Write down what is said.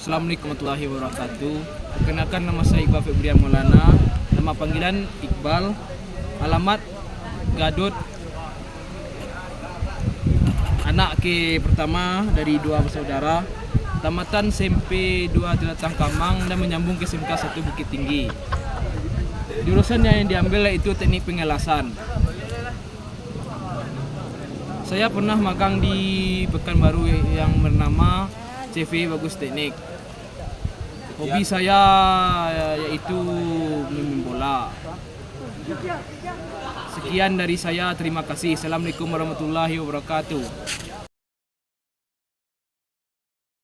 Assalamualaikum warahmatullahi wabarakatuh. Perkenalkan, nama saya Iqbal Febrian Maulana. Nama panggilan Iqbal. Alamat Gadot. Anak ke pertama dari dua bersaudara. Tamatan SMP 2 Jelatang Kamang dan menyambung ke SMK 1 Bukit Tinggi. Jurusan yang diambil yaitu teknik pengelasan. Saya pernah magang di Pekanbaru yang bernama CV Bagus Teknik. Hobi saya yaitu main bola. Sekian dari saya, terima kasih. Assalamualaikum warahmatullahi wabarakatuh.